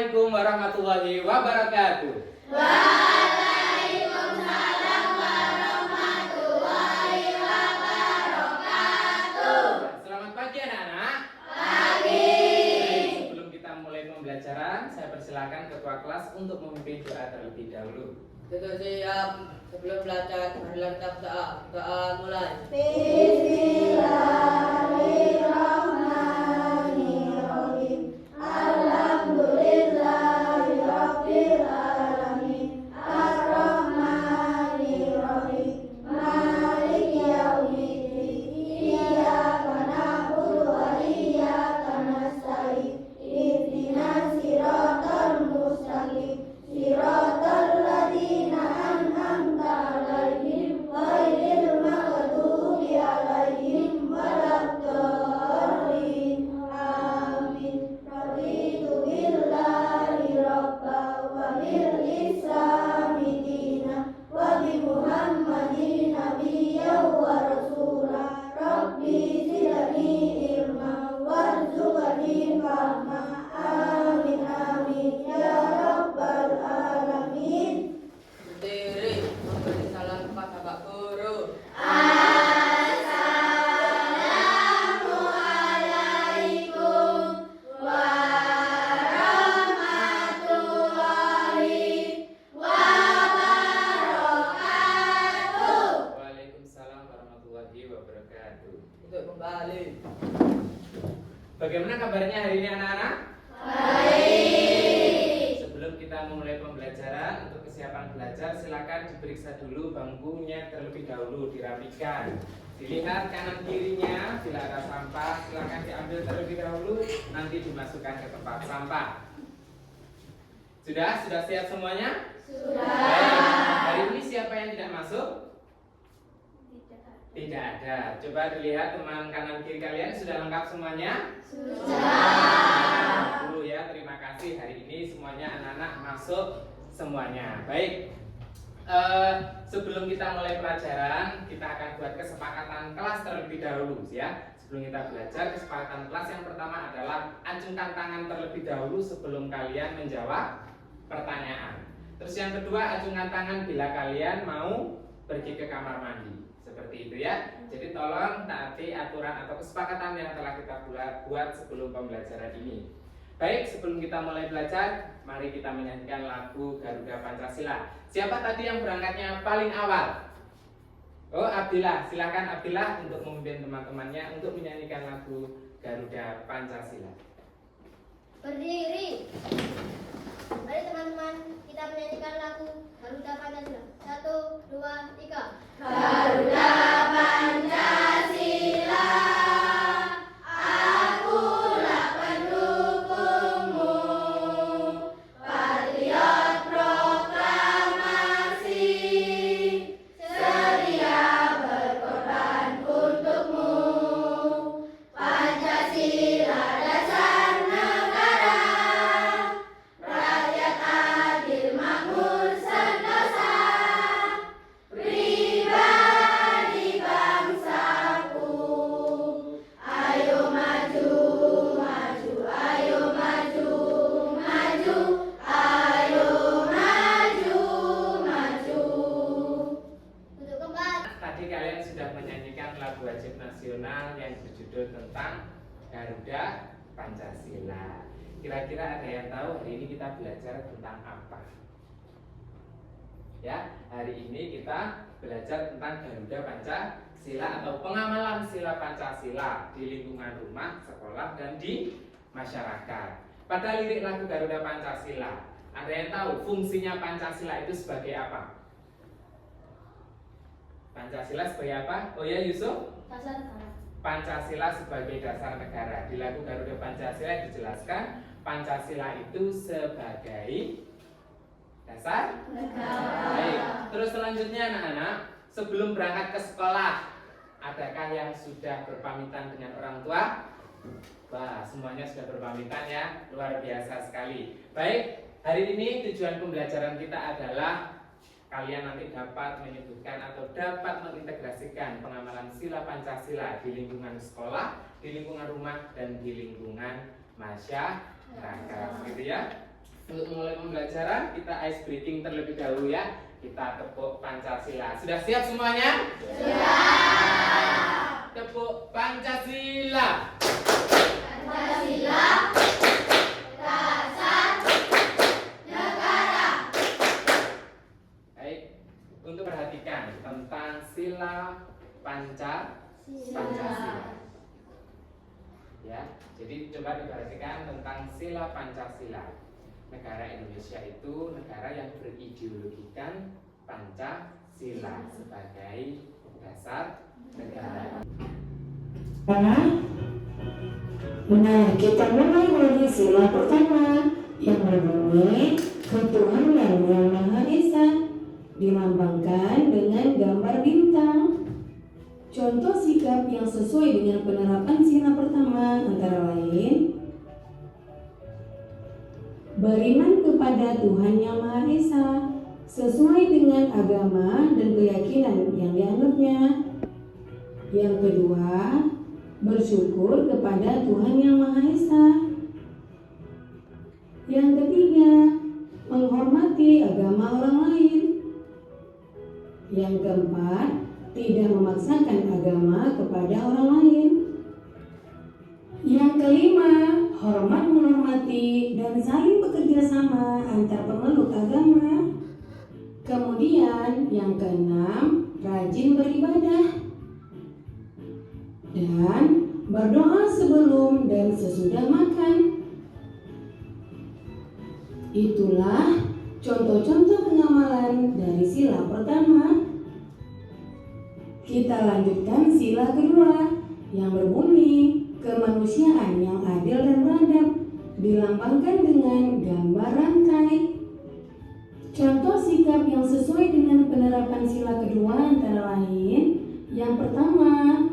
Assalamualaikum warahmatullahi wabarakatuh. Waalaikumsalam warahmatullahi wabarakatuh. Selamat pagi anak-anak. Pagi. Sebelum kita mulai pembelajaran, saya persilakan ketua kelas untuk memimpin doa terlebih dahulu. Kita siap sebelum belajar. Marilah kita berdoa. Doa mulai. Bismillahirrahmanirrahim. Alhamdulillahirabbil alamin. Arrahmanirrahim. Maliki yaumiddin. Iyyaka na'budu wa iyyaka nasta'in. Ihdinas siratal mustaqim. Siratal ladzina an'amta 'alaihim ghairil maghdubi 'alaihim waladdallin. Amin. Raditu billahi rabba wa bil islami dina wa bi Muhammadin nabiyyan wa rasula. Rabbi zidni ilma warzuqni fahma. Amin amin ya rabbal alamin. Berdiri. Memberi salam kepada Pak Guru. Assalamualaikum warahmatullahi wabarakatuh. Waalaikumsalam warahmatullahi wabarakatuh. Untuk kembali. Bagaimana kabarnya hari ini anak-anak? Baik. Sebelum kita memulai pembelajaran, untuk kesiapan belajar silakan diperiksa dulu bangkunya terlebih dahulu, dirapikan. Dilihat kanan kirinya, bila ada sampah silakan diambil terlebih dahulu, nanti dimasukkan ke tempat sampah. Sudah siap semuanya? Sudah. Baik. Hari ini siapa yang tidak masuk? Tidak ada. Coba dilihat teman kanan kiri kalian sudah lengkap semuanya? Sudah. Dulu ya, terima kasih. Hari ini semuanya anak-anak masuk semuanya. Baik. Sebelum kita mulai pelajaran, kita akan buat kesepakatan kelas terlebih dahulu ya. Sebelum kita belajar, kesepakatan kelas yang pertama adalah acungkan tangan terlebih dahulu sebelum kalian menjawab pertanyaan. Terus yang kedua, acungkan tangan bila kalian mau pergi ke kamar mandi. Seperti itu ya. Jadi tolong taati aturan atau kesepakatan yang telah kita buat sebelum pembelajaran ini. Baik, sebelum kita mulai belajar, mari kita menyanyikan lagu Garuda Pancasila. Siapa tadi yang berangkatnya paling awal? Oh, Abdillah. Silakan Abdillah untuk memimpin teman-temannya untuk menyanyikan lagu Garuda Pancasila. Berdiri. Mari teman-teman, kita menyanyikan lagu Garuda Pancasila. 1, 2, 3. Garuda Pancasila, akulah pendukungmu. Patriot proklamasi, sedia berkorban untukmu. Pancasila dasar negara, rakyat adil makmur sentosa. Pribadi bangsaku, ayo maju, maju, ayo maju, maju, ayo maju, maju. Untuk kembali. Tadi kalian sudah menyanyikan lagu wajib nasional yang berjudul tentang Garuda Pancasila. Kira-kira ada yang tahu hari ini kita belajar tentang apa? Ya, hari ini kita belajar tentang Garuda Pancasila atau pengamalan sila Pancasila di lingkungan rumah, sekolah, dan di masyarakat. Pada lirik lagu Garuda Pancasila, ada yang tahu fungsinya Pancasila itu sebagai apa? Pancasila sebagai apa? Oh ya, Yusuf? Dasar negara. Pancasila sebagai dasar negara. Di lagu Garuda Pancasila dijelaskan Pancasila itu sebagai dasar Negara. Baik. Terus selanjutnya anak-anak, sebelum berangkat ke sekolah, adakah yang sudah berpamitan dengan orang tua? Wah, semuanya sudah berpamitan ya, luar biasa sekali. Baik, hari ini tujuan pembelajaran kita adalah kalian nanti dapat menyebutkan atau dapat mengintegrasikan pengamalan sila Pancasila di lingkungan sekolah, di lingkungan rumah, dan di lingkungan masyarakat, gitu ya. Untuk mulai pembelajaran, kita ice breaking terlebih dahulu ya. Kita tepuk Pancasila. Sudah siap semuanya? Siap. Tepuk Pancasila. Pancasila. Dasar negara. Baik, untuk perhatikan tentang sila Pancasila. Ya, jadi coba diperhatikan tentang sila Pancasila. Negara Indonesia itu negara yang berideologikan Pancasila sebagai dasar negara. Nah, kita mulai dari sila pertama yang berbunyi ketuhanan yang Maha Esa, dilambangkan dengan gambar bintang. Contoh sikap yang sesuai dengan penerapan sila pertama antara lain beriman kepada Tuhan Yang Maha Esa sesuai dengan agama dan keyakinan yang dianggapnya. Yang kedua, bersyukur kepada Tuhan Yang Maha Esa. Yang ketiga, menghormati agama orang lain. Yang keempat, tidak memaksakan agama kepada orang lain. Yang kelima, hormat menghormati dan saling bekerja sama antar pemeluk agama. Kemudian yang keenam, rajin beribadah dan berdoa sebelum dan sesudah makan. Itulah contoh-contoh pengamalan dari sila pertama. Kita lanjutkan sila kedua yang berbunyi kemanusiaan yang adil dan beradab, dilambangkan dengan gambar rantai. Contoh sikap yang sesuai dengan penerapan sila kedua antara lain, yang pertama,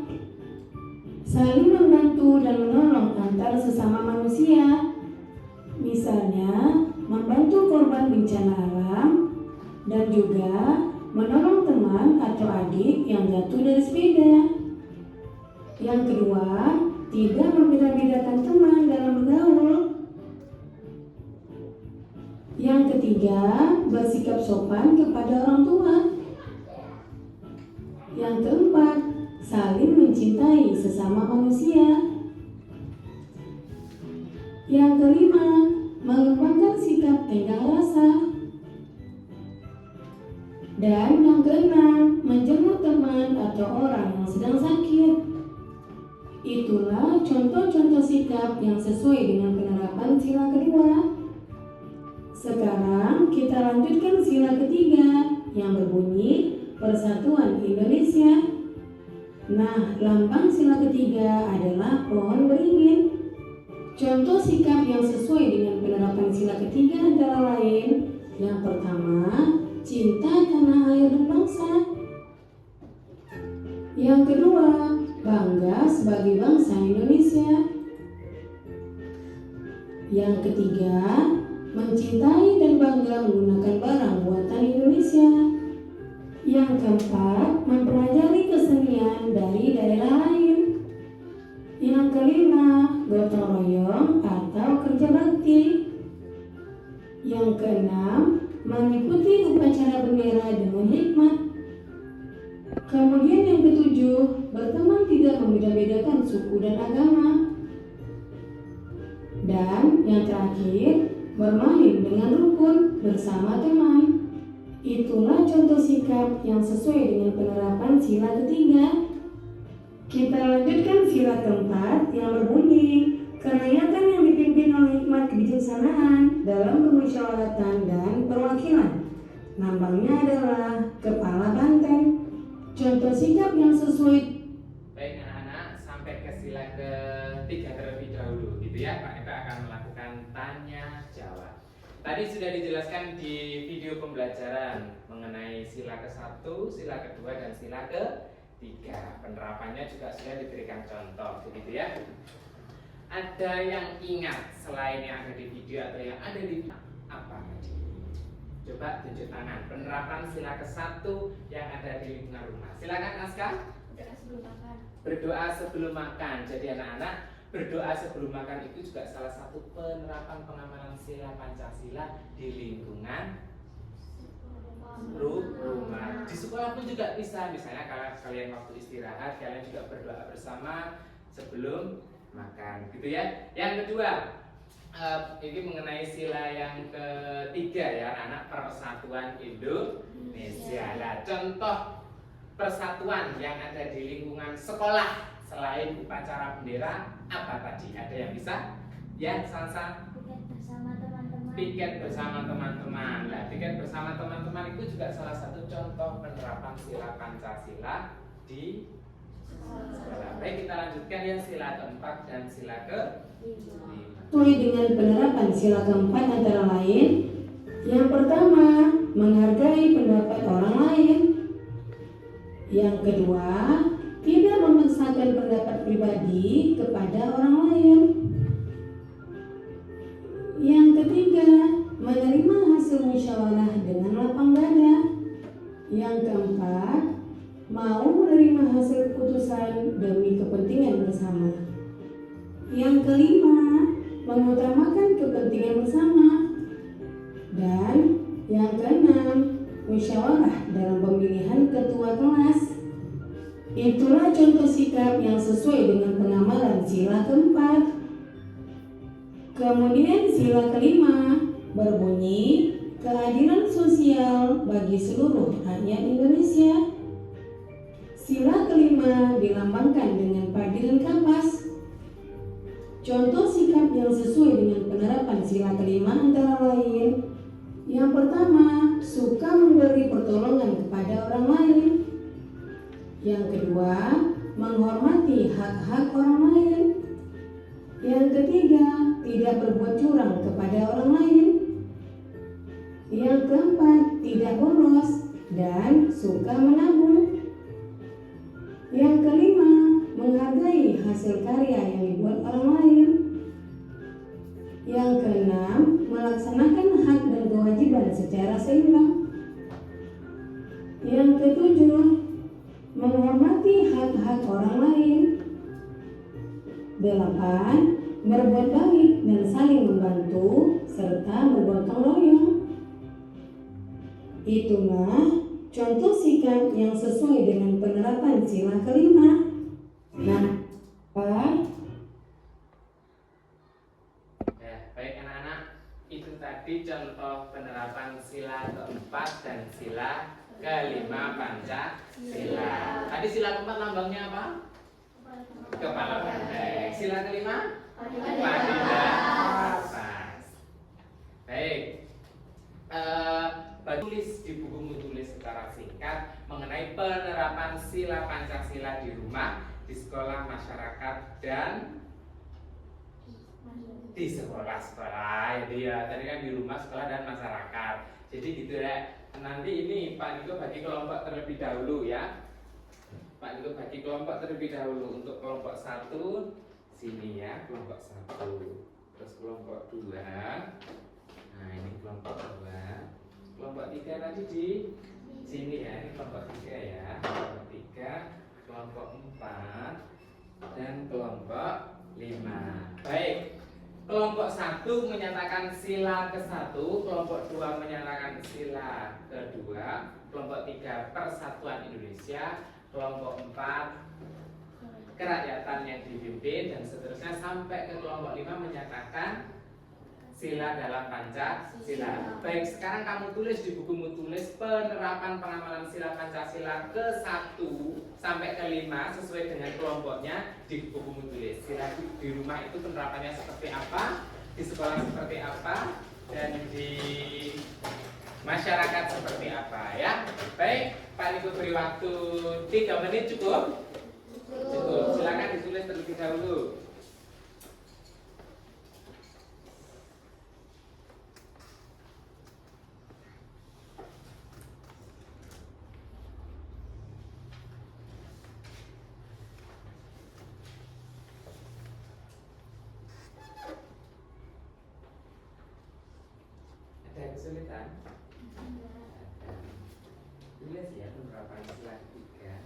saling membantu dan menolong antar sesama manusia. Misalnya, membantu korban bencana alam dan juga menolong teman atau adik yang jatuh dari sepeda. Yang kedua, tidak membeda-bedakan teman dalam bergaul. Yang ketiga, bersikap sopan kepada orang tua. Yang keempat, saling mencintai sesama manusia. Yang kelima, mengembangkan sikap tenggang rasa. Dan yang keenam, menjenguk teman atau orang yang sedang sakit. Itulah contoh-contoh sikap yang sesuai dengan penerapan sila kedua. Sekarang kita lanjutkan sila ketiga yang berbunyi Persatuan Indonesia. Nah, lambang sila ketiga adalah pohon beringin. Contoh sikap yang sesuai dengan penerapan sila ketiga antara lain, yang pertama, cinta tanah air dan bangsa. Yang kedua, bangga sebagai bangsa Indonesia. Yang ketiga, mencintai dan bangga menggunakan barang buatan Indonesia. Yang keempat, mempelajari kesenian dari daerah lain. Yang kelima, gotong royong atau kerja bakti. Yang keenam, mengikuti upacara bendera dengan hikmat. Kemudian yang ketujuh, berteman tidak membeda-bedakan suku dan agama. Dan yang terakhir, bermain dengan rukun bersama teman. Itulah contoh sikap yang sesuai dengan penerapan sila ketiga. Kita lanjutkan sila keempat yang berbunyi kerakyatan yang dipimpin oleh hikmat kebijaksanaan dalam kemusyawaratan dan perwakilan. Lambangnya adalah kepala banteng. Contoh sikap yang sesuai. Baik anak-anak, sampai ke sila ketiga terlebih dahulu gitu ya. Pak Eka akan melakukan tanya jawab. Tadi sudah dijelaskan di video pembelajaran mengenai sila ke-1, sila kedua dan sila ke-3. Penerapannya juga sudah diberikan contoh begitu ya. Ada yang ingat selain yang ada di video atau yang ada di apa tadi? Coba tunjuk tangan. Penerapan sila ke-1 yang ada di lingkungan rumah. Silakan Aska. Berdoa sebelum makan. Berdoa sebelum makan. Jadi anak-anak berdoa sebelum makan itu juga salah satu penerapan pengamalan sila Pancasila di lingkungan rumah. Di sekolah pun juga bisa, misalnya kalau kalian waktu istirahat kalian juga berdoa bersama sebelum makan, gitu ya. Yang kedua, ini mengenai sila yang ketiga ya, anak persatuan Indonesia. Nah, contoh persatuan yang ada di lingkungan sekolah selain upacara bendera apa tadi? Ada yang bisa? Ya, Sansa. Bersama teman-teman. Piket bersama teman-teman. Nah, piket bersama teman-teman itu juga salah satu contoh penerapan sila Pancasila di sekolah. Baik, kita lanjutkan ya sila keempat dan sila kelima. Sesuai dengan penerapan sila keempat antara lain, yang pertama, menghargai pendapat orang lain. Yang kedua, tidak memaksakan pendapat pribadi kepada orang lain. Yang ketiga, menerima hasil musyawarah dengan lapang dada. Yang keempat, mau menerima hasil keputusan demi kepentingan bersama. Yang kelima, mengutamakan kepentingan bersama. Dan yang keenam, musyawarah dalam pemilihan ketua kelas. Itulah contoh sikap yang sesuai dengan pengamalan sila keempat. Kemudian sila kelima berbunyi keadilan sosial bagi seluruh rakyat Indonesia. Sila kelima dilambangkan dengan padilan kapas. Contoh sikap yang sesuai dengan penerapan sila kelima antara lain, yang pertama, suka memberi pertolongan kepada orang lain. Yang kedua, menghormati hak-hak orang lain. Yang ketiga, tidak berbuat curang kepada orang lain. Yang keempat, tidak boros dan suka menabung. Yang kelima, menghargai hasil karya yang dibuat orang lain. Yang keenam, melaksanakan hak dan kewajiban secara seimbang. Yang ketujuh, menghormati hak-hak orang lain. 8. Berbuat baik dan saling membantu serta bergotong royong. Itulah contoh sikap yang sesuai dengan penerapan sila kelima. Nah, Ya, baik anak-anak, itu tadi contoh penerapan sila keempat dan sila kelima Pancasila. Tadi sila keempat lambangnya apa? Kepala banteng. Sila kelima? Padilah kapas. Baik. Tulis di bukumu, tulis secara singkat mengenai penerapan sila Pancasila di rumah, di sekolah, masyarakat, dan di sekolah-sekolah. Jadi ya, tadi kan di rumah, sekolah, dan masyarakat. Jadi gitu ya. Nanti ini Pak Niko bagi kelompok terlebih dahulu ya. Pak Niko bagi kelompok terlebih dahulu. Untuk kelompok 1 sini ya, kelompok 1. Terus kelompok 2. Nah, ini kelompok 2. Kelompok 3 tadi di sini ya, ini kelompok 3 ya. Kelompok 3, kelompok 4, dan kelompok 5. Baik. Kelompok 1 menyatakan sila ke-1, kelompok 2 menyatakan sila ke-2, kelompok 3 persatuan Indonesia, kelompok 4 kerakyatan yang dipimpin, dan seterusnya sampai ke kelompok 5 menyatakan sila dalam Pancasila. Baik, sekarang kamu tulis di bukumu, tulis penerapan pengamalan sila Pancasila ke-1 sampai ke-5 sesuai dengan kelompoknya di bukumu, tulis. Sila di rumah itu penerapannya seperti apa, di sekolah seperti apa, dan di masyarakat seperti apa ya. Baik, Pak Niko beri waktu 3 menit cukup? Cukup. Silakan ditulis terlebih dahulu. Ada kesulitan? Tulis ya penerapan sila 3.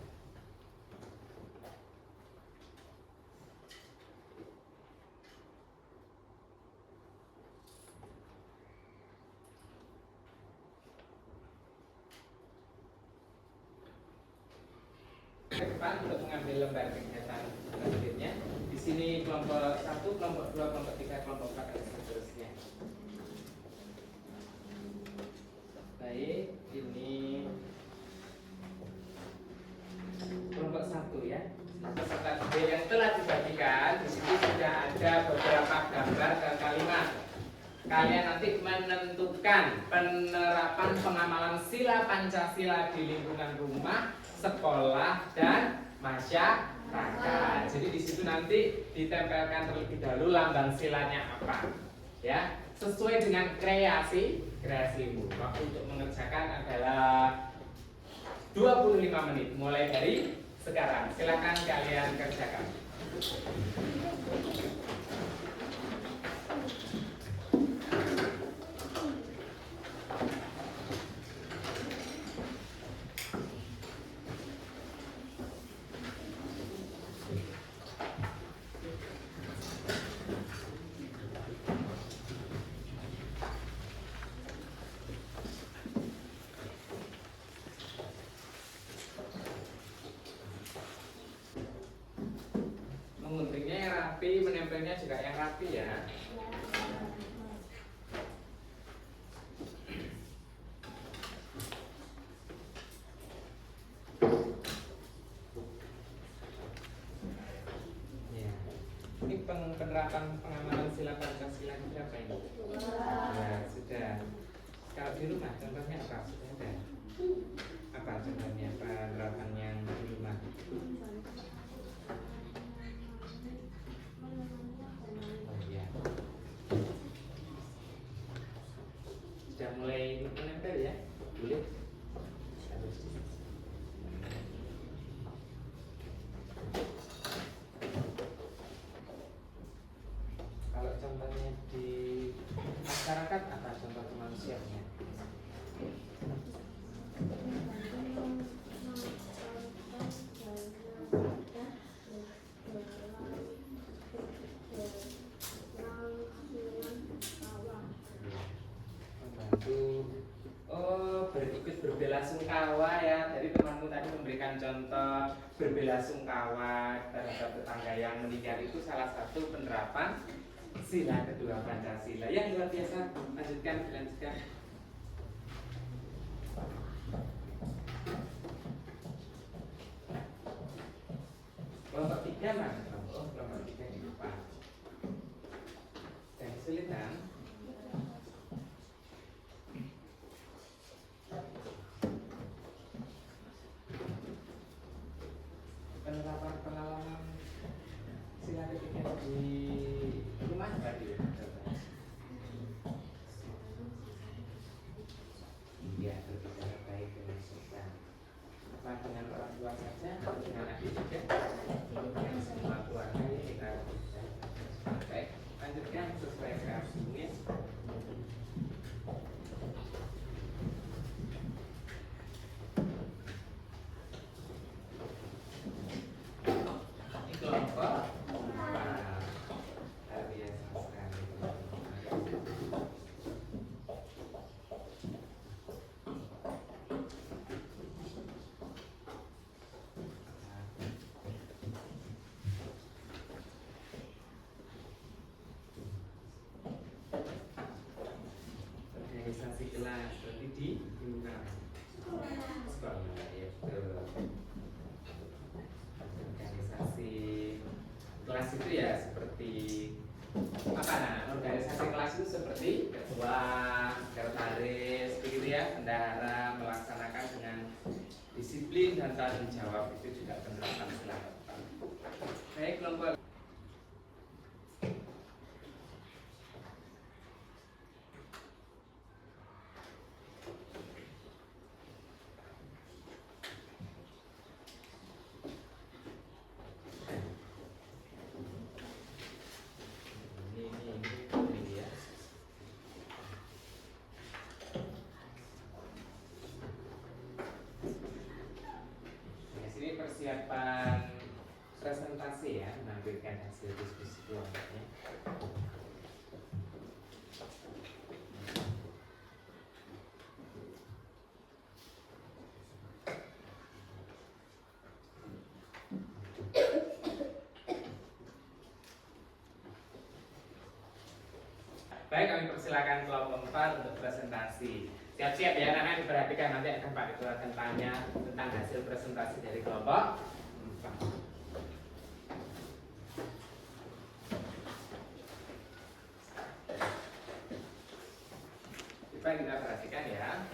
ke depan untuk mengambil lembar kegiatan selanjutnya. Di sini kelompok 1, kelompok 2, kelompok 3, kelompok 4 dan seterusnya. Baik, ini kelompok 1 ya. Peserta didik yang telah dibagikan di sini sudah ada beberapa gambar dan kalimat. Kalian nanti menentukan penerapan pengamalan sila Pancasila di lingkungan rumah, sekolah, dan masyarakat. Jadi di situ nanti ditempelkan terlebih dahulu lambang silanya apa, ya, sesuai dengan kreasimu. Waktu untuk mengerjakan adalah 25 menit mulai dari sekarang. Silakan kalian kerjakan. Menguntingnya yang rapi, menempelnya juga yang rapi ya. Ya. Ini penerapan pengamalan sila Pancasila itu apa ini? Ya, sudah. Kalau di rumah contohnya apa? Sudah ada. Apa contohnya penerapan yang di rumah? Oh iya. Sudah mulai menempel ya? Boleh? Harus. Kalau contohnya di masyarakat apa contoh kemanusiaannya? Berikut berbelasungkawa ya. Jadi temanmu tadi memberikan contoh berbelasungkawa terhadap tetangga yang meninggal, itu salah satu penerapan sila kedua Pancasila. Yang luar biasa. Lanjutkan, lanjutkan. Kelompok 3 mana? Kelompok 3 di depan. Dan kesulitan. Penerapan pengalaman sila ketiga di rumah tadi ya. Iya, berbicara baik dengan sopan. Apa dengan orang tua saja atau dengan adik juga? Dengan semua keluarga ya kita bisa. Baik, lanjutkan sesuai kreasinya. Ini kelompok luar biasa sekali. Organisasi kelas berarti di lingkungan sekolah ya, betul. Organisasi kelas itu ya seperti apa? Nah, organisasi kelas itu seperti ketua, sekretaris, begitu ya, bendahara, melaksanakan dengan disiplin dan tanggung jawab. Itu juga penerapan sila. Baik, kelompok. Ini ya. Nah, sini persiapan presentasi ya, menampilkan hasil diskusi kelompoknya. Baik, kami persilakan kelompok 4 untuk presentasi. Siap-siap ya, anak-anak, diperhatikan, nanti akan Pak Itu akan tanya tentang hasil presentasi dari kelompok 4. Coba kita perhatikan ya.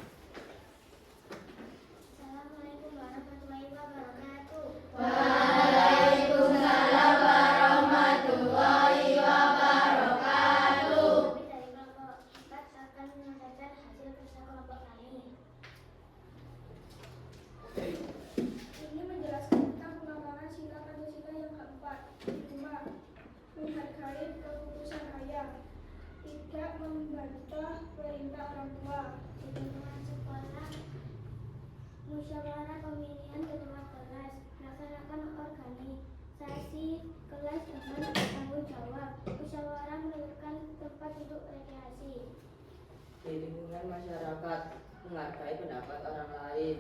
Assalamualaikum warahmatullahi wabarakatuh. Waalaikumsalam warahmatullahi wabarakatuh. Kami dari kelompok 4 akan menyampaikan hasil kerja kelompok kami. Ini menjelaskan tentang pemaparan sila Pancasila yang keempat. 5. Menghargai keputusan ayah. 3. Membantah perintah orang tua. Di lingkungan sekolah, musyawarah pemilihan ketua kelas, melaksanakan organisasi kelas dengan tanggung jawab, musyawarah menentukan tempat untuk rekreasi. Di lingkungan masyarakat, menghargai pendapat orang lain,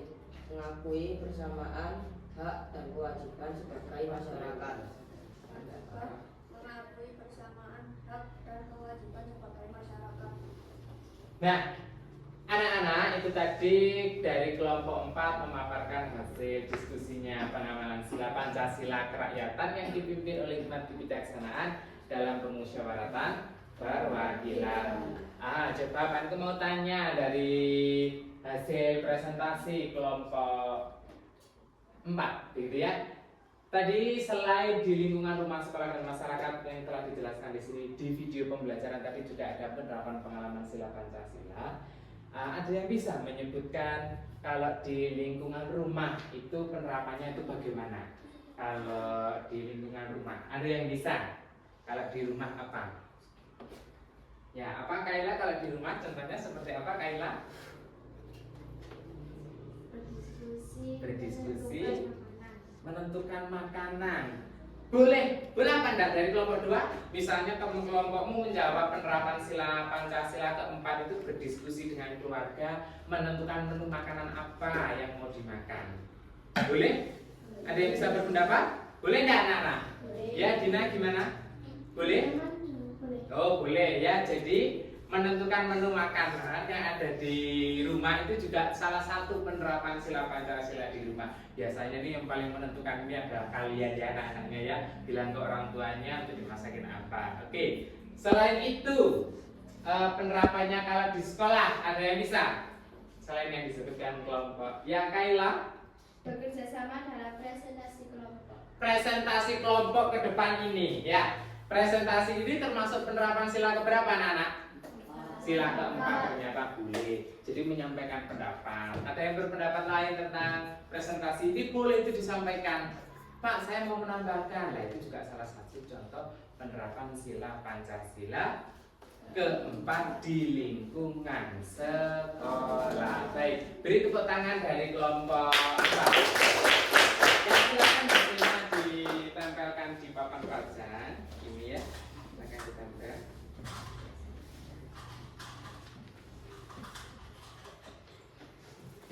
mengakui persamaan hak dan kewajiban sebagai masyarakat. Mengakui persamaan hak dan kewajiban sebagai masyarakat. Nah, anak-anak, itu tadi dari kelompok 4 memaparkan hasil diskusinya pengamalan sila Pancasila kerakyatan yang dipimpin oleh Hikmat Kebijaksanaan dalam pemusyawaratan perwakilan. Coba Pak itu mau tanya dari hasil presentasi kelompok 4, gitu ya. Tadi selain di lingkungan rumah sekolah dan masyarakat yang telah dijelaskan di sini di video pembelajaran tadi juga ada penerapan pengalaman sila Pancasila. Ada yang bisa menyebutkan kalau di lingkungan rumah itu penerapannya itu bagaimana? Kalau di lingkungan rumah, ada yang bisa? Kalau di rumah apa? Ya, apa Kaila kalau di rumah contohnya seperti apa Kaila? Berdiskusi, menentukan makanan. Boleh apa enggak dari kelompok 2? Misalnya teman kelompokmu menjawab penerapan sila Pancasila keempat itu berdiskusi dengan keluarga, menentukan menu makanan apa yang mau dimakan. Boleh? Ada yang bisa berpendapat? Boleh enggak anak-anak? Ya, Dina gimana? Boleh? Oh, boleh ya. Jadi menentukan menu makanan yang ada di rumah itu juga salah satu penerapan sila Pancasila di rumah. Biasanya nih yang paling menentukan ini adalah kalian ya anak-anaknya ya. Bilang ke orang tuanya untuk dimasakin apa. Oke. Selain itu penerapannya kalau di sekolah ada yang bisa? Selain yang disebutkan kelompok. Ya Kaila? Bekerja sama dalam presentasi kelompok. Presentasi kelompok ke depan ini ya. Presentasi ini termasuk penerapan sila keberapa anak-anak? Sila keempat ternyata boleh. Jadi menyampaikan pendapat. Ada yang berpendapat lain tentang presentasi ini boleh itu disampaikan. Pak, saya mau menambahkan. Nah, itu juga salah satu contoh penerapan sila Pancasila keempat di lingkungan sekolah. Baik, beri tepuk tangan dari kelompok 4. Ya, silakan hasilnya ditempelkan di papan pelajaran. Ini ya, silakan ditempel.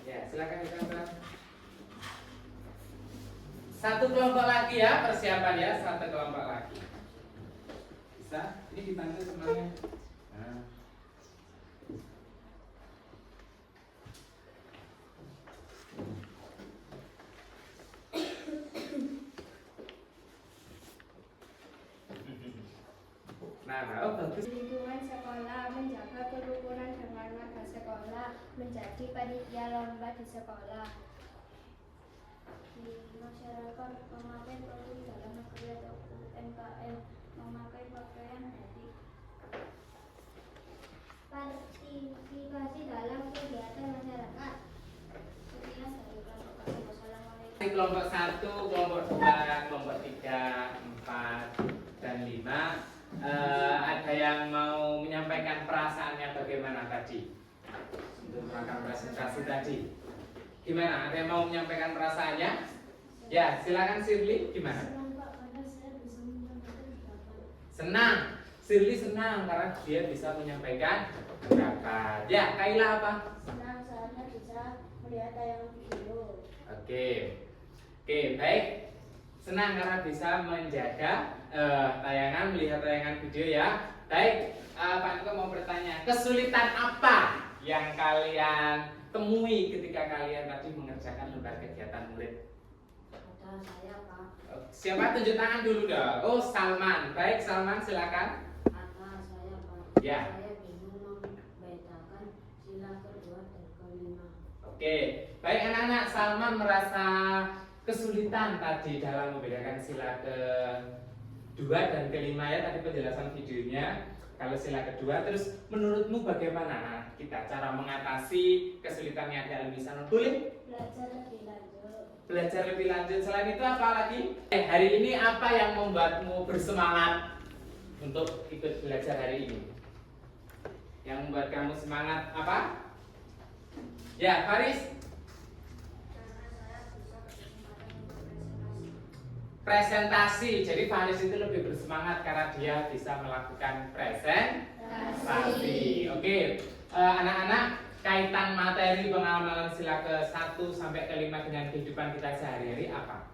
Ya, silakan ditempel. Satu kelompok lagi ya, persiapan ya, satu kelompok lagi. Bisa? Ini dibantu semuanya. Nah. Oh bagus. Lingkungan sekolah menjaga kerukunan dengan warga sekolah, menjadi panitia lomba di sekolah. Di masyarakat memakai produk dalam negeri atau UMKM, memakai pakaian batik. Partisipasi dalam kegiatan masyarakat. Sekian dari kelompok kami. Wassalamualaikum. Kelompok 1, kelompok 2, kelompok 3, 4, dan 5. Ada yang mau menyampaikan perasaannya bagaimana tadi untuk melakukan presentasi tadi? Gimana? Ada yang mau menyampaikan perasaannya? Ya, silakan Shirley. Gimana? Senang Pak, karena saya bisa menyampaikan pendapat. Senang. Shirley senang karena dia bisa menyampaikan pendapat. Ya, Kaila apa? Senang soalnya bisa melihat tayangan video. Oke, baik. Senang karena bisa menjaga tayangan, melihat tayangan video ya. Baik, Pak Niko mau bertanya, kesulitan apa yang kalian temui ketika kalian tadi mengerjakan lembar kegiatan murid? Ada saya Pak. Siapa tunjuk tangan dulu dong? Oh, Salman. Baik, Salman silakan. Ada saya Pak. Ya. Saya bingung membedakan sila kedua dan kelima. Oke, baik anak-anak, Salman merasa kesulitan tadi dalam membedakan sila kedua dan kelima ya, tadi penjelasan videonya. Kalau sila kedua, terus menurutmu bagaimana kita cara mengatasi kesulitannya dalam misalnya? Boleh? Belajar lebih lanjut. Belajar lebih lanjut. Selain itu apa lagi? Hari ini apa yang membuatmu bersemangat untuk ikut belajar hari ini? Yang membuat kamu semangat apa? Ya, Faris. Presentasi. Jadi Faris itu lebih bersemangat karena dia bisa melakukan presentasi. Oke, anak-anak, kaitan materi pengamalan sila ke-1 sampai ke-5 dengan kehidupan kita sehari-hari apa?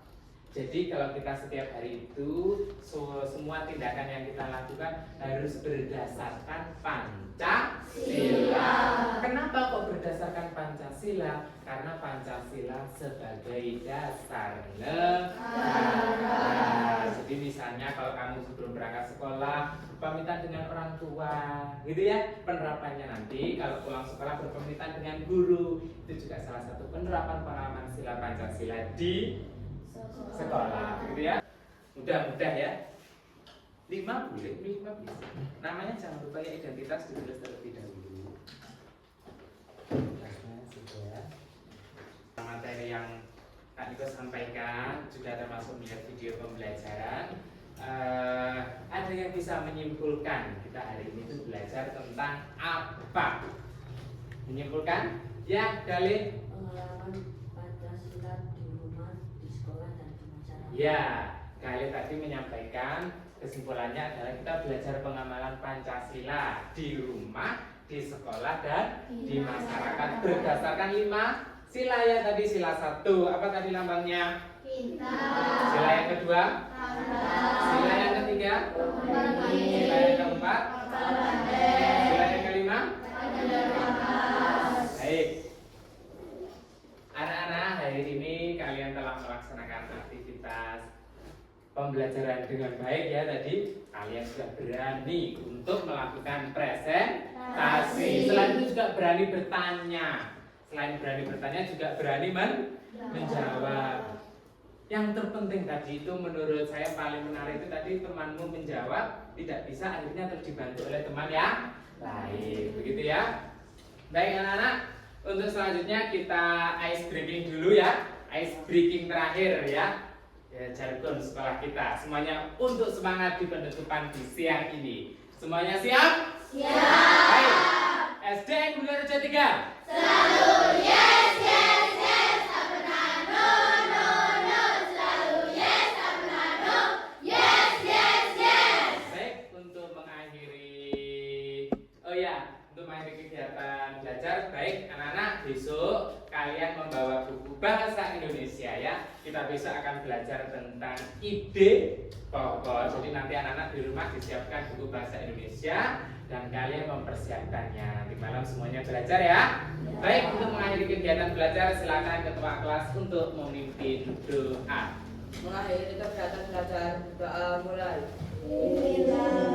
Jadi kalau kita setiap hari itu semua tindakan yang kita lakukan harus berdasarkan Pancasila. Kenapa kok berdasarkan Pancasila? Karena Pancasila sebagai dasar negara. Jadi misalnya kalau kamu sebelum berangkat sekolah berpamitan dengan orang tua, gitu ya. Penerapannya nanti kalau pulang sekolah berpamitan dengan guru, itu juga salah satu penerapan pengamalan sila Pancasila di sekolah, gitu ya. Mudah-mudah ya. 5 boleh, 5 bisa. Namanya jangan lupa ya, identitas ditulis terlebih dahulu. Sudah. Materi yang Kak Niko sampaikan juga termasuk melihat video pembelajaran. Ada yang bisa menyimpulkan kita hari ini itu belajar tentang apa? Menyimpulkan? Ya, Galih. Pengalaman Pancasila di rumah, di sekolah dan di masyarakat. Ya, Galih tadi menyampaikan kesimpulannya adalah kita belajar pengamalan Pancasila di rumah, di sekolah dan di masyarakat berdasarkan 5 sila ya tadi. Sila 1 apa tadi lambangnya? Bintang. Sila yang kedua? Sila yang ketiga? Sila yang keempat? Sila yang kelima? Baik. Anak-anak, hari ini kalian telah melaksanakan aktivitas pembelajaran dengan baik ya tadi. Kalian sudah berani untuk melakukan presentasi. Selain itu juga berani bertanya. Selain berani bertanya juga berani menjawab. Yang terpenting tadi itu menurut saya paling menarik itu tadi temanmu menjawab, tidak bisa akhirnya terus dibantu oleh teman yang lain. Begitu ya. Baik anak-anak, untuk selanjutnya kita ice breaking dulu ya. Ice breaking terakhir ya. Ya, jargon sekolah kita. Semuanya untuk semangat di penutupan di siang ini. Semuanya siap? Siap. Baik. SDN Bularaja 3. Selalu yes, yes, yes. Tak pernah no, no, no. Selalu yes, tak pernah no. Yes, yes, yes. Baik, untuk mengakhiri kegiatan belajar, baik anak-anak, besok kalian membawa buku bahasa Indonesia ya. Kita besok akan belajar tentang ide pokok. Jadi nanti anak-anak di rumah disiapkan buku bahasa Indonesia dan kalian mempersiapkannya. Nanti malam semuanya belajar ya. Baik, untuk mengakhiri kegiatan belajar silakan ketua kelas untuk memimpin doa. Mengakhiri kegiatan belajar, doa mulai. Amin.